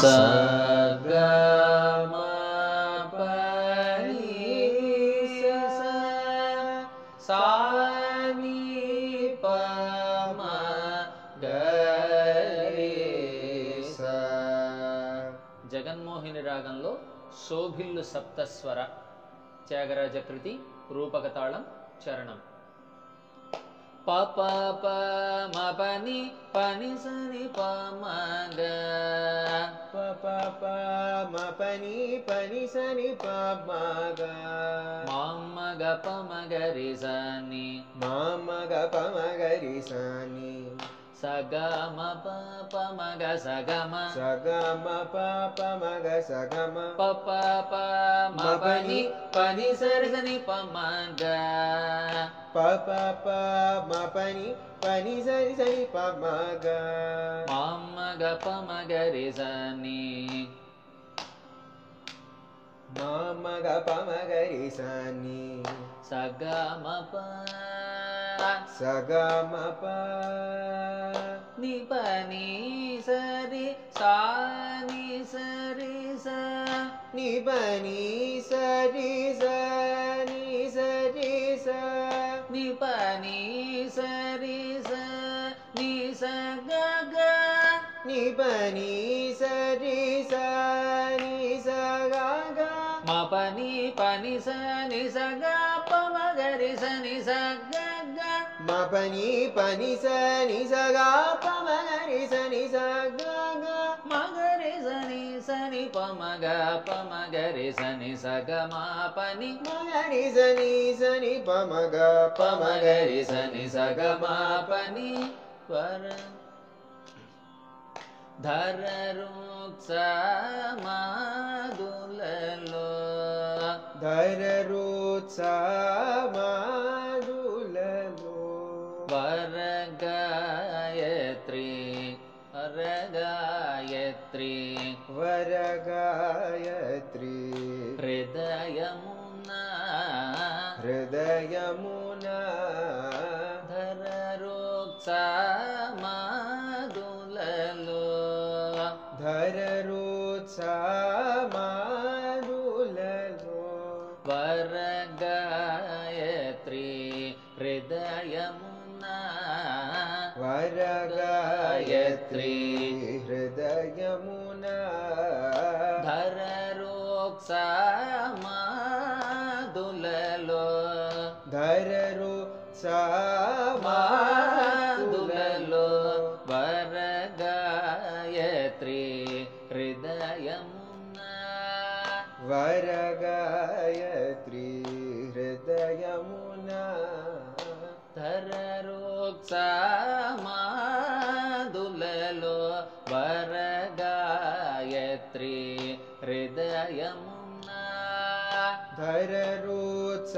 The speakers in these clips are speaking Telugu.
ಸ ಗ ಮ ಪ ನಿ ಸ ಸಾ ನಿ ಪ ಮ ಗ ರಿ ಸ. జగన్మోహిని రాగంలో శోభిల్లు సప్తస్వర, త్యాగరాజ కృతి, రూపక తాళం, చరణం. ప ప ప మ ప ని ప ని స ని ప మ గ ప ప ప మ ప ని స ని ప మ గ మ మ గ ప మ గ రి స ని మ మ గ ప మ గ రి స ని స గ మ ప ప మ గ స గ మ స గ మ ప ప మ గ స గ మ ప ప ప మ ప ని స రి స ని ప మ గ ప ప ప మ ప ని స రి స ని ప మ గ మ మ గ ప మ గ రి స ని మ మ గ ప మ గ రి స ని స గ మ ప స గ మ ప ని ప ని స రి సా ని స రి స ని ప ని స రి స ని స రి స ని ప ని స రి స ని స గ గ ని ప ని స రి స ని స గ గ మ ప ని స ని స గ ప మ గ రి స ని స గ గ మ ప ని స ని స గ ప మ గ రి స ని స గ గ మ గ రి స ని స ని ప మ గ రి స ని స గ మ ప ని మ గ రి స ని ప మ గ ప మ గ రి స ని స గ మ ప ని వర ధర రుక్స మాదులలో ధర రుత్స మాదులలో వర గాయత్రి వర గాయత్రి హృదయమున ధర రుక్స మాదులలో ధర రుత్స మాదులలో వర గాయత్రి హృదయమున వర గాయత్రి హృదయమున ధర రుక్స మాదులలో ధర రుత్స మాదులలో వర గాయత్రి హృదయమున వర గాయత్రి హృదయమున ధర రుక్స మాదులలో వర గాయత్రి హృదయమున ధర రుత్స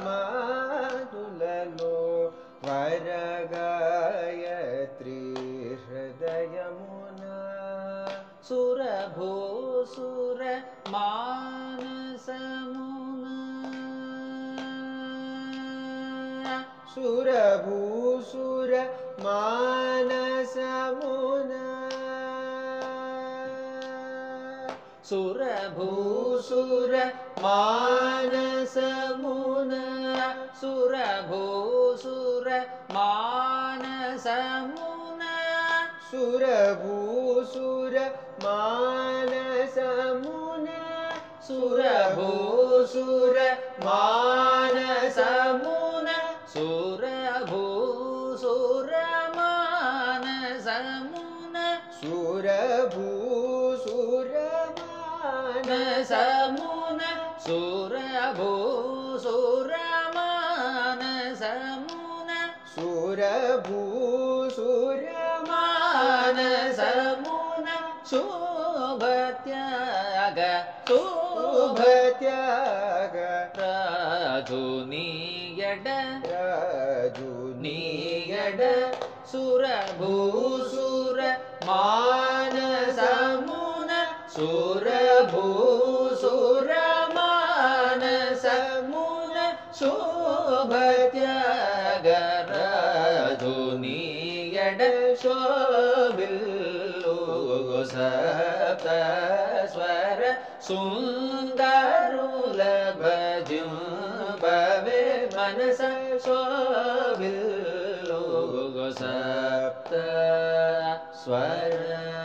మాదులలో వర గాయత్రి హృదయమున సురభూసుర మానసమున సురభూసుర మానసమున సురభూసుర మానసమున సురభూసుర మానసమున సురభూసుర మానసమున సురభూసుర మానసమున సురభూసుర మానసమున సురభూసుర మానసమున సురభూసుర మానసమున సురభూసుర మానసమున శోభత్యాగ శోభత్యాగ రాజునీయడ రాజునీయడ సురభూసుర మానసమున సురభూసుర మానసమున శోభత్యాగ రాజునీయడ శోభిల్లు సప్త స్వర సుందరుల భజుంబవే మనస శోభిల్లు సప్త స్వర